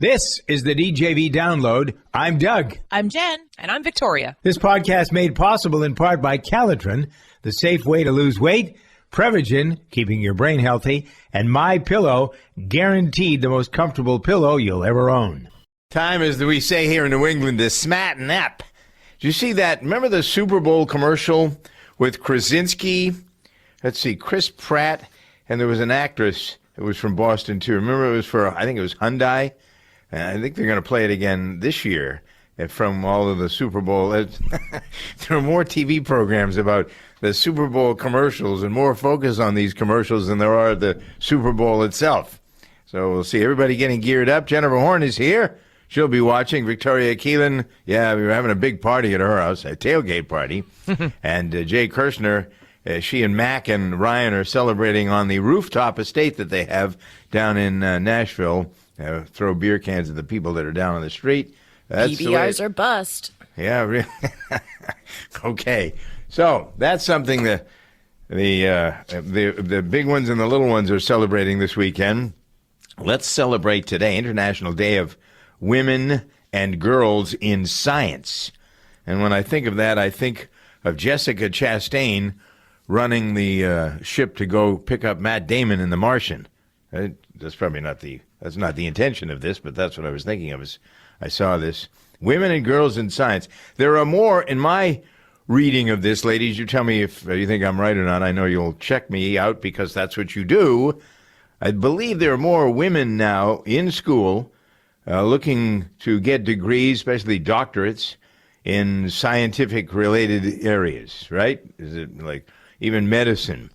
This is the DJV Download. I'm Doug. I'm Jen. And I'm Victoria. This podcast made possible in part by Calitrin, the safe way to lose weight, Prevagen, keeping your brain healthy, and My Pillow, guaranteed the most comfortable pillow you'll ever own. Time, as we say here in New England, to smatten up. Did you see that? Remember the Super Bowl commercial with Krasinski? Let's see, Chris Pratt, and there was an actress that was from Boston, too. Remember, it was for, I think it was Hyundai. I think they're going to play it again this year from all of the Super Bowl. There are more TV programs about the Super Bowl commercials and more focus on these commercials than there are the Super Bowl itself. So we'll see everybody getting geared up. Jennifer Horn is here. She'll be watching. Victoria Keelan, yeah, we were having a big party at her house, a tailgate party. And Jay Kirshner, she and Mac and Ryan are celebrating on the rooftop estate that they have down in Nashville. Throw beer cans at the people that are down on the street. That's PBRs are bust. Yeah, really. Okay, so that's something that the big ones and the little ones are celebrating this weekend. Let's celebrate today, International Day of Women and Girls in Science. And when I think of that, I think of Jessica Chastain running the ship to go pick up Matt Damon in The Martian. That's probably not that's not the intention of this, but that's what I was thinking of as I saw this. Women and Girls in Science. There are more in my reading of this, ladies. You tell me if you think I'm right or not. I know you'll check me out because that's what you do. I believe there are more women now in school looking to get degrees, especially doctorates, in scientific-related areas, right? Is it like even medicine?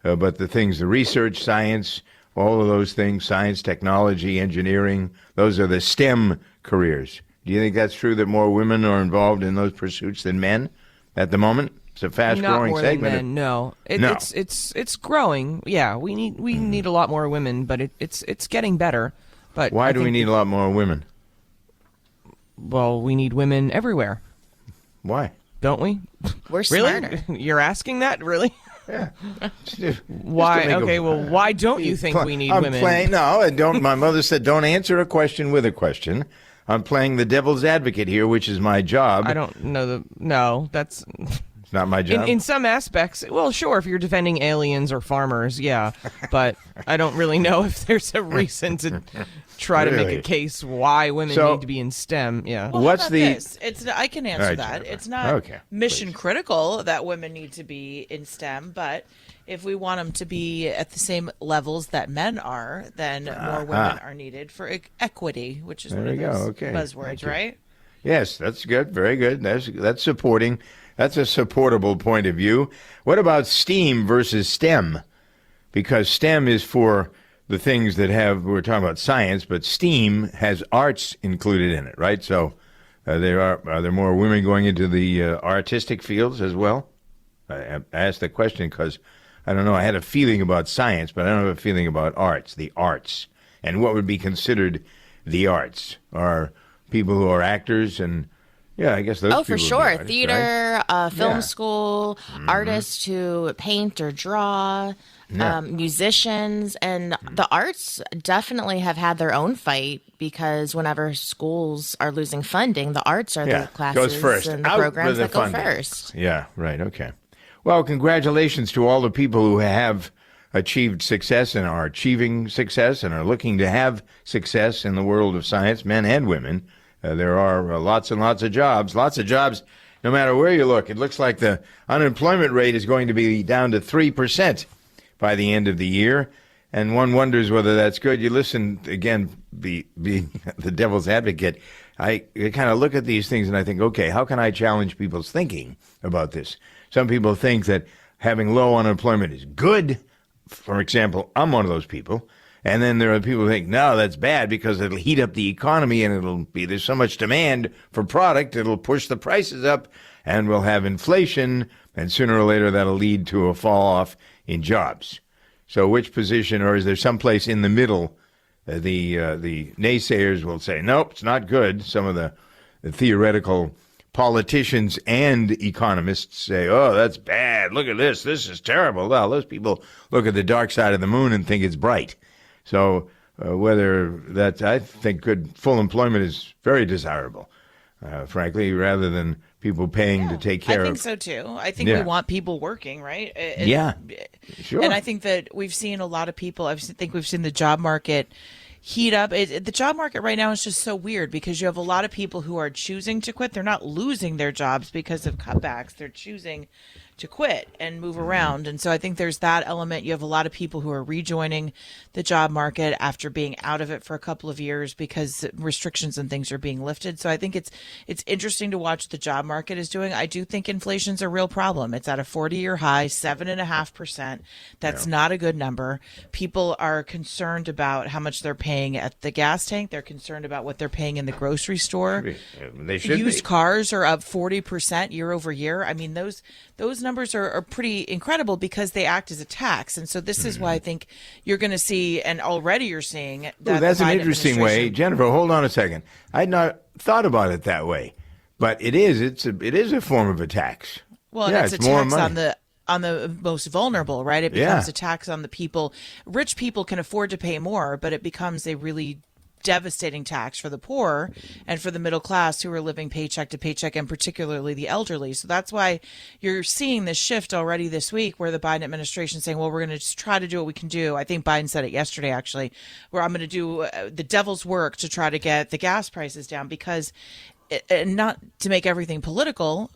But the things, the research, science, all of those things, science, technology, engineering, those are the STEM careers. Do you think that's true that more women are involved in those pursuits than men at the moment? It's a fast-growing segment. Not more than men, no. It's growing. Yeah, we need a lot more women, but it's getting better. But why do we need a lot more women? Well, we need women everywhere. Why? Don't we? We're smarter. really? You're asking that, really? Yeah. Why? Okay. Well, why don't you think we need women? No, don't. My mother said, "Don't answer a question with a question." I'm playing the devil's advocate here, which is my job. I don't know No, that's. It's not my job. In some aspects, well, sure, if you're defending aliens or farmers, yeah, but I don't really know if there's a reason to try to make a case why women need to be in STEM. Yeah. Well, what's the? This? I can answer that. Jennifer. It's not mission critical that women need to be in STEM, but if we want them to be at the same levels that men are, then more women are needed for equity, which is one of those buzzwords, right? Yes, that's good. Very good. That's supporting. That's a supportable point of view. What about STEAM versus STEM? Because STEM is for the things that we're talking about science, but STEAM has arts included in it, right? So are there more women going into the artistic fields as well? I asked the question because, I don't know, I had a feeling about science, but I don't have a feeling about arts, the arts. And what would be considered the arts are people who are actors and yeah, I guess those. Oh, for sure. Artists, theater, right? Film school, artists who paint or draw, musicians, and the arts definitely have had their own fight because whenever schools are losing funding, the arts are the classes and the programs that go first. Yeah, right. Okay. Well, congratulations to all the people who have achieved success and are achieving success and are looking to have success in the world of science, men and women. There are lots and lots of jobs, no matter where you look. It looks like the unemployment rate is going to be down to 3% by the end of the year, and one wonders whether that's good. You listen, again, being the devil's advocate, I kind of look at these things and I think, okay, how can I challenge people's thinking about this? Some people think that having low unemployment is good. For example, I'm one of those people. And then there are people who think, no, that's bad because it'll heat up the economy and there's so much demand for product, it'll push the prices up and we'll have inflation. And sooner or later, that'll lead to a fall off in jobs. So which position, or is there someplace in the middle? The naysayers will say, nope, it's not good. Some of the theoretical politicians and economists say, oh, that's bad. Look at this. This is terrible. Well, those people look at the dark side of the moon and think it's bright. So whether that I think full employment is very desirable, frankly, rather than people paying to take care of. I think so too. I think we want people working, right? Sure. And I think that we've seen a lot of people. I think we've seen the job market heat up. The job market right now is just so weird because you have a lot of people who are choosing to quit. They're not losing their jobs because of cutbacks. They're choosing to quit and move around. And so I think there's that element. You have a lot of people who are rejoining the job market after being out of it for a couple of years because restrictions and things are being lifted. So I think it's interesting to watch what the job market is doing. I do think inflation's a real problem. It's at a 40-year high, 7.5%. That's not a good number. People are concerned about how much they're paying at the gas tank. They're concerned about what they're paying in the grocery store. They should Used be. cars are up 40% year over year. I mean, those numbers are pretty incredible because they act as a tax. And so this is why I think you're going to see, and already you're seeing, that that's the an Biden interesting way. Jennifer, hold on a second. I'd not thought about it that way, but it is a form of a tax. Well, yeah, it's a more tax money. on the most vulnerable, right? It becomes a tax on the people. Rich people can afford to pay more, but it becomes a really devastating tax for the poor and for the middle class who are living paycheck to paycheck, and particularly the elderly. So that's why you're seeing this shift already this week where the Biden administration is saying, well, we're going to just try to do what we can do. I think Biden said it yesterday, actually, where I'm going to do the devil's work to try to get the gas prices down because not to make everything political.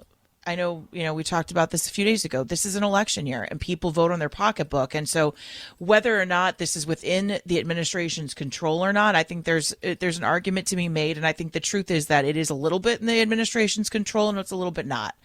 I know, we talked about this a few days ago. This is an election year and people vote on their pocketbook. And so whether or not this is within the administration's control or not, I think there's an argument to be made. And I think the truth is that it is a little bit in the administration's control and it's a little bit not.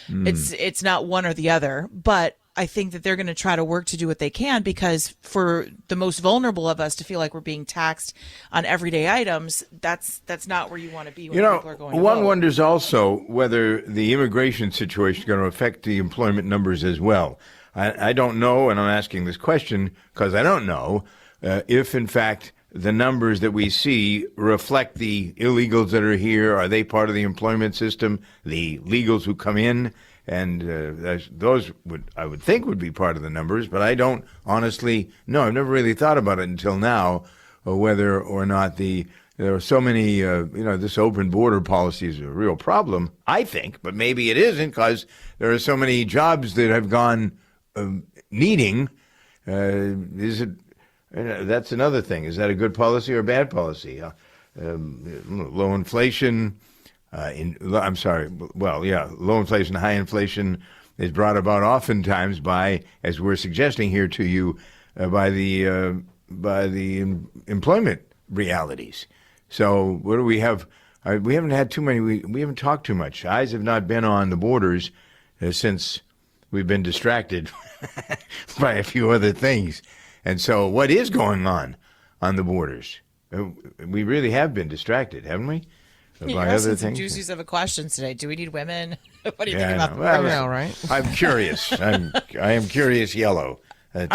It's not one or the other. But I think that they're going to try to work to do what they can because for the most vulnerable of us to feel like we're being taxed on everyday items, that's not where you want to be when people are going to one vote. wonders also whether the immigration situation is going to affect the employment numbers as well. I don't know, and I'm asking this question because I don't know if, in fact, the numbers that we see reflect the illegals that are here. Are they part of the employment system, the legals who come in? And those I would think would be part of the numbers, but I don't honestly know. I've never really thought about it until now, whether or not there are so many, this open border policy is a real problem, I think, but maybe it isn't because there are so many jobs that have gone needing. Is it? That's another thing. Is that a good policy or a bad policy? Low inflation. Low inflation, high inflation is brought about oftentimes by, as we're suggesting here to you, by the employment realities. So what do we have? We haven't had too many. We haven't talked too much. Eyes have not been on the borders since we've been distracted by a few other things. And so, what is going on the borders? We really have been distracted, haven't we? You're asking some juicies of questions today. Do we need women? What do you think about that? Well, right? I'm curious. I am curious yellow. I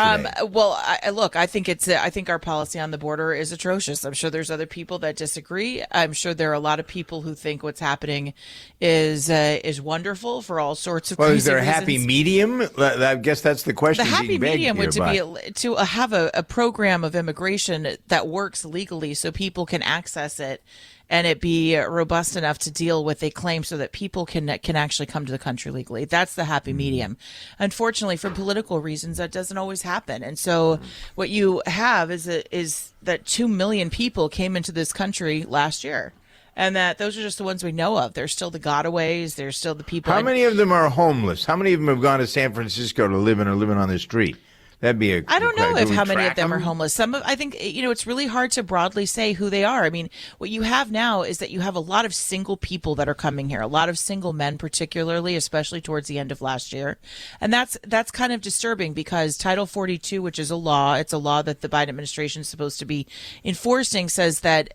think our policy on the border is atrocious. I'm sure there's other people that disagree. I'm sure there are a lot of people who think what's happening is wonderful for all sorts of reasons. Is there a reasons. happy medium? I guess that's the question. The happy medium would to have a program of immigration that works legally so people can access it and it be robust enough to deal with a claim so that people can actually come to the country legally. That's the happy medium. Unfortunately, for political reasons, that doesn't always happen. And so what you have is that 2 million people came into this country last year. And that those are just the ones we know of. There's still the gotaways. There's still the people. How many of them are homeless? How many of them have gone to San Francisco to live in or living on the street? That'd be I don't know how many of them are homeless. I think, it's really hard to broadly say who they are. I mean, what you have now is that you have a lot of single people that are coming here, a lot of single men, particularly, especially towards the end of last year. And that's kind of disturbing because Title 42, which is it's a law that the Biden administration is supposed to be enforcing, says that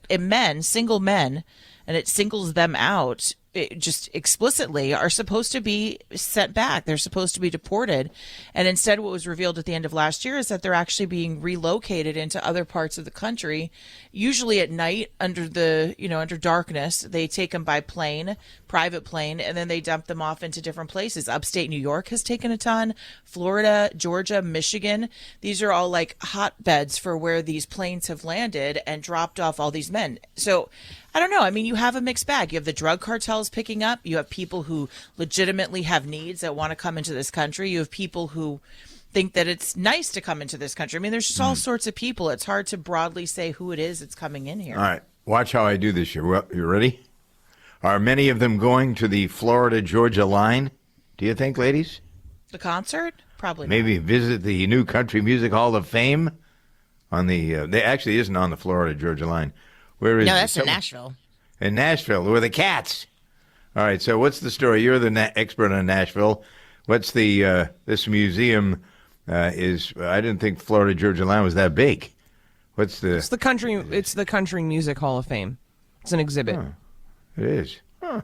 single men, and it singles them out just explicitly are supposed to be sent back. They're supposed to be deported. And instead, what was revealed at the end of last year is that they're actually being relocated into other parts of the country, usually at night under darkness. They take them by plane, private plane, and then they dump them off into different places. Upstate New York has taken a ton. Florida, Georgia, Michigan. These are all like hotbeds for where these planes have landed and dropped off all these men. So I don't know. I mean, you have a mixed bag. You have the drug cartels picking up. You have people who legitimately have needs that want to come into this country. You have people who think that it's nice to come into this country. I mean, there's just all sorts of people. It's hard to broadly say who it is that's coming in here. All right. Watch how I do this. You ready? Are many of them going to the Florida-Georgia line, do you think, ladies? The concert? Probably Maybe not. visit the new Country Music Hall of Fame on the they actually isn't on the Florida-Georgia line. Where is No, it? that's in Nashville. In Nashville, where the cats. All right, so what's the story? You're the expert on Nashville. What's the this museum is? I didn't think Florida Georgia line was that big. What's the? It's the Country Music Hall of Fame. It's an exhibit. Oh, it is. Huh.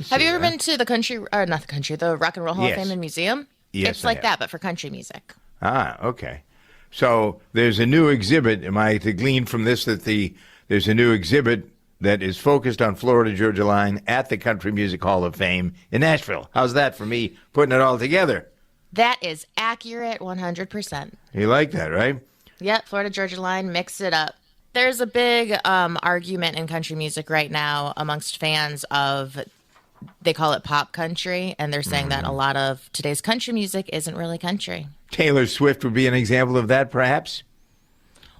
Have you ever been to the Rock and Roll Hall Yes. of Fame and Museum? Yes, It's I like have. that, but for country music. Ah, okay. So there's a new exhibit. Am I to glean from this that there's a new exhibit that is focused on Florida Georgia line at the Country Music Hall of Fame in Nashville? How's that for me putting it all together? That is accurate 100%. You like that, right? Yep, Florida Georgia line, mix it up. There's a big argument in country music right now amongst fans of, they call it pop country, and they're saying that a lot of today's country music isn't really country. Taylor Swift would be an example of that, perhaps?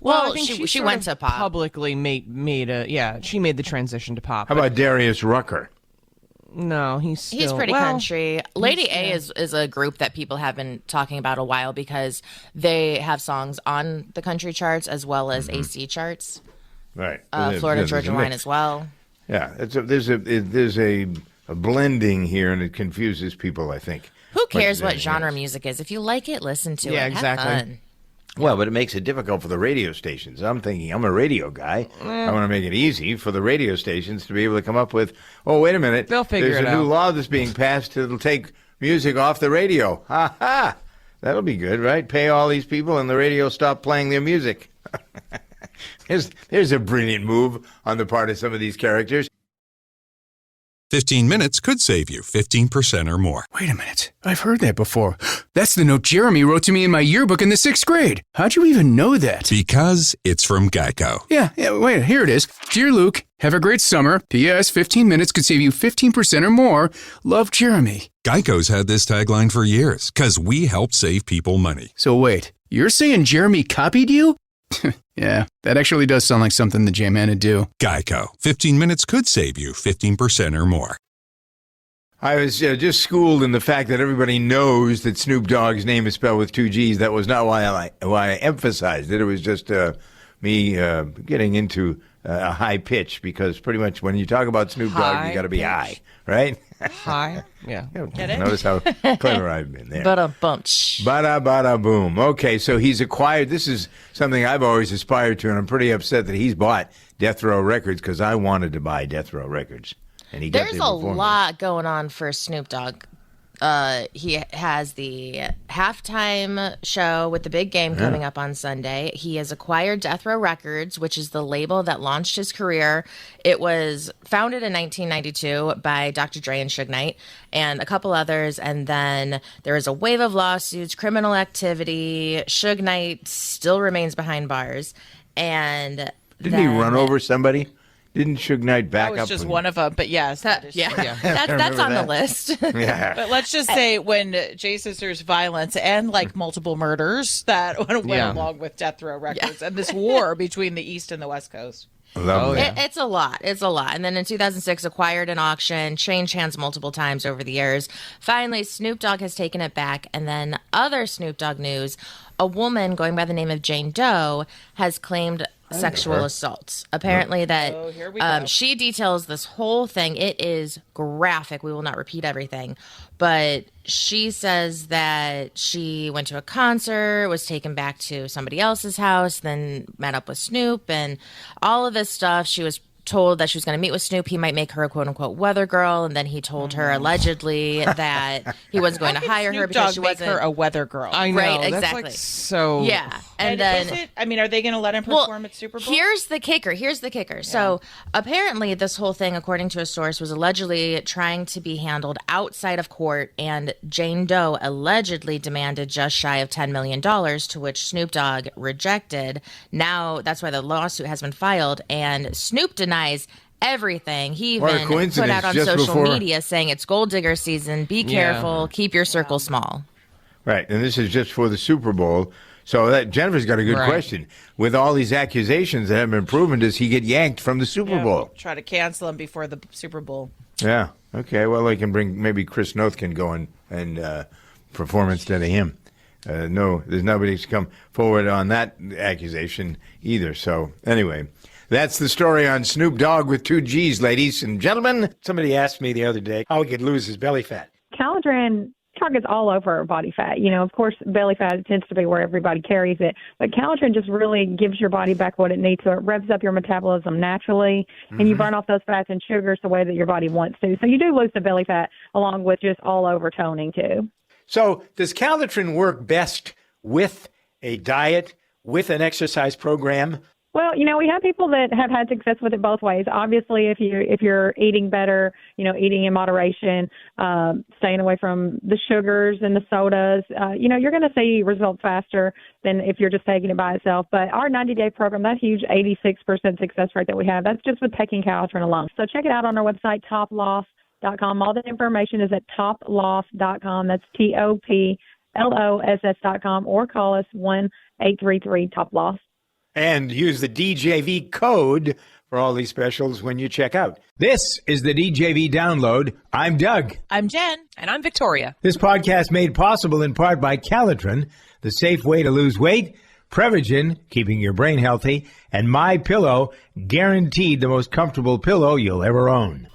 Well, I think she sort went of to pop. Publicly she made the transition to pop. How about Darius Rucker? No, he's pretty country. Lady A is a group that people have been talking about a while because they have songs on the country charts as well as AC charts. Right. Florida Georgia line as well. Yeah, there's a blending here, and it confuses people, I think. Who cares what genre music is? If you like it, listen to it. Yeah, exactly. Have fun. Well, but it makes it difficult for the radio stations. I'm thinking, I'm a radio guy. I want to make it easy for the radio stations to be able to come up with, oh, wait a minute. They'll figure There's it a new out. law that's being passed that'll take music off the radio. Ha ha! That'll be good, right? Pay all these people and the radio stop playing their music. There's a brilliant move on the part of some of these characters. 15 minutes could save you 15% or more. Wait a minute. I've heard that before. That's the note Jeremy wrote to me in my yearbook in the 6th grade. How'd you even know that? Because it's from GEICO. Yeah, wait, here it is. Dear Luke, have a great summer. P.S. 15 minutes could save you 15% or more. Love, Jeremy. GEICO's had this tagline for years because we help save people money. So wait, you're saying Jeremy copied you? Yeah, that actually does sound like something the J-Man would do. GEICO. 15 minutes could save you 15% or more. I was just schooled in the fact that everybody knows that Snoop Dogg's name is spelled with 2 G's. That was not why I emphasized it. It was just me getting into a high pitch, because pretty much when you talk about Snoop Dogg, you got to be high, right? High. Yeah. Get it? Notice how clever I've been there. Ba-da-bumch. Bada bada boom. Okay, so he's acquired. This is something I've always aspired to, and I'm pretty upset that he's bought Death Row Records, because I wanted to buy Death Row Records, and he got There's there a before me. lot going on for Snoop Dogg. He has the halftime show with the big game coming up on Sunday. He has acquired Death Row Records, which is the label that launched his career. It was founded in 1992 by Dr. Dre and Suge Knight and a couple others. And then there is a wave of lawsuits, criminal activity. Suge Knight still remains behind bars. And Didn't he run over somebody? Didn't Suge Knight back That up? was just and- one of them, but yes. That is true. That's on the list. Yeah. But let's just say when J Sisters violence and like multiple murders that went along with Death Row Records and this war between the East and the West Coast. Lovely. It's a lot. It's a lot. And then in 2006, acquired an auction, changed hands multiple times over the years. Finally, Snoop Dogg has taken it back. And then other Snoop Dogg news, a woman going by the name of Jane Doe has claimed sexual assaults. Apparently here we go. she details this whole thing. It is graphic. We will not repeat everything. But she says that she went to a concert, was taken back to somebody else's house, then met up with Snoop and all of this stuff. She was told that she was going to meet with Snoop. He might make her a quote-unquote weather girl, and then he told her allegedly that he wasn't going to hire her because she wasn't her a weather girl. I know. Right, That's exactly. like so. Yeah, and then are they going to let him perform at Super Bowl? Here's the kicker. Yeah. So apparently, this whole thing, according to a source, was allegedly trying to be handled outside of court, and Jane Doe allegedly demanded just shy of $10 million, to which Snoop Dogg rejected. Now that's why the lawsuit has been filed, and Snoop denies everything. He even put out on social media saying it's gold digger season. Be careful. Keep your circle small. Right. And this is just for the Super Bowl. So Jennifer's got a good question. With all these accusations that have been proven, does he get yanked from the Super Bowl? We'll try to cancel him before the Super Bowl. Yeah. Okay. Well, they can bring, maybe Chris Noth can go and perform instead of him. No, there's nobody to come forward on that accusation either. So anyway, that's the story on Snoop Dogg with 2 G's, ladies and gentlemen. Somebody asked me the other day how he could lose his belly fat. Calitrin targets all over body fat. Of course, belly fat tends to be where everybody carries it, but Calitrin just really gives your body back what it needs. So it revs up your metabolism naturally, and you burn off those fats and sugars the way that your body wants to. So you do lose the belly fat along with just all over toning too. So does Calitrin work best with a diet, with an exercise program? Well, we have people that have had success with it both ways. Obviously, if you're eating better, eating in moderation, staying away from the sugars and the sodas, you're going to see results faster than if you're just taking it by itself. But our 90-day program, that huge 86% success rate that we have, that's just with taking Calitrin alone. So check it out on our website, toploss.com. All the information is at toploss.com. That's TOPLOSS.com, or call us 1-833-TOP-LOSS. And use the DJV code for all these specials when you check out. This is the DJV Download. I'm Doug. I'm Jen. And I'm Victoria. This podcast made possible in part by Calitrin, the safe way to lose weight, Prevagen, keeping your brain healthy, and My Pillow, guaranteed the most comfortable pillow you'll ever own.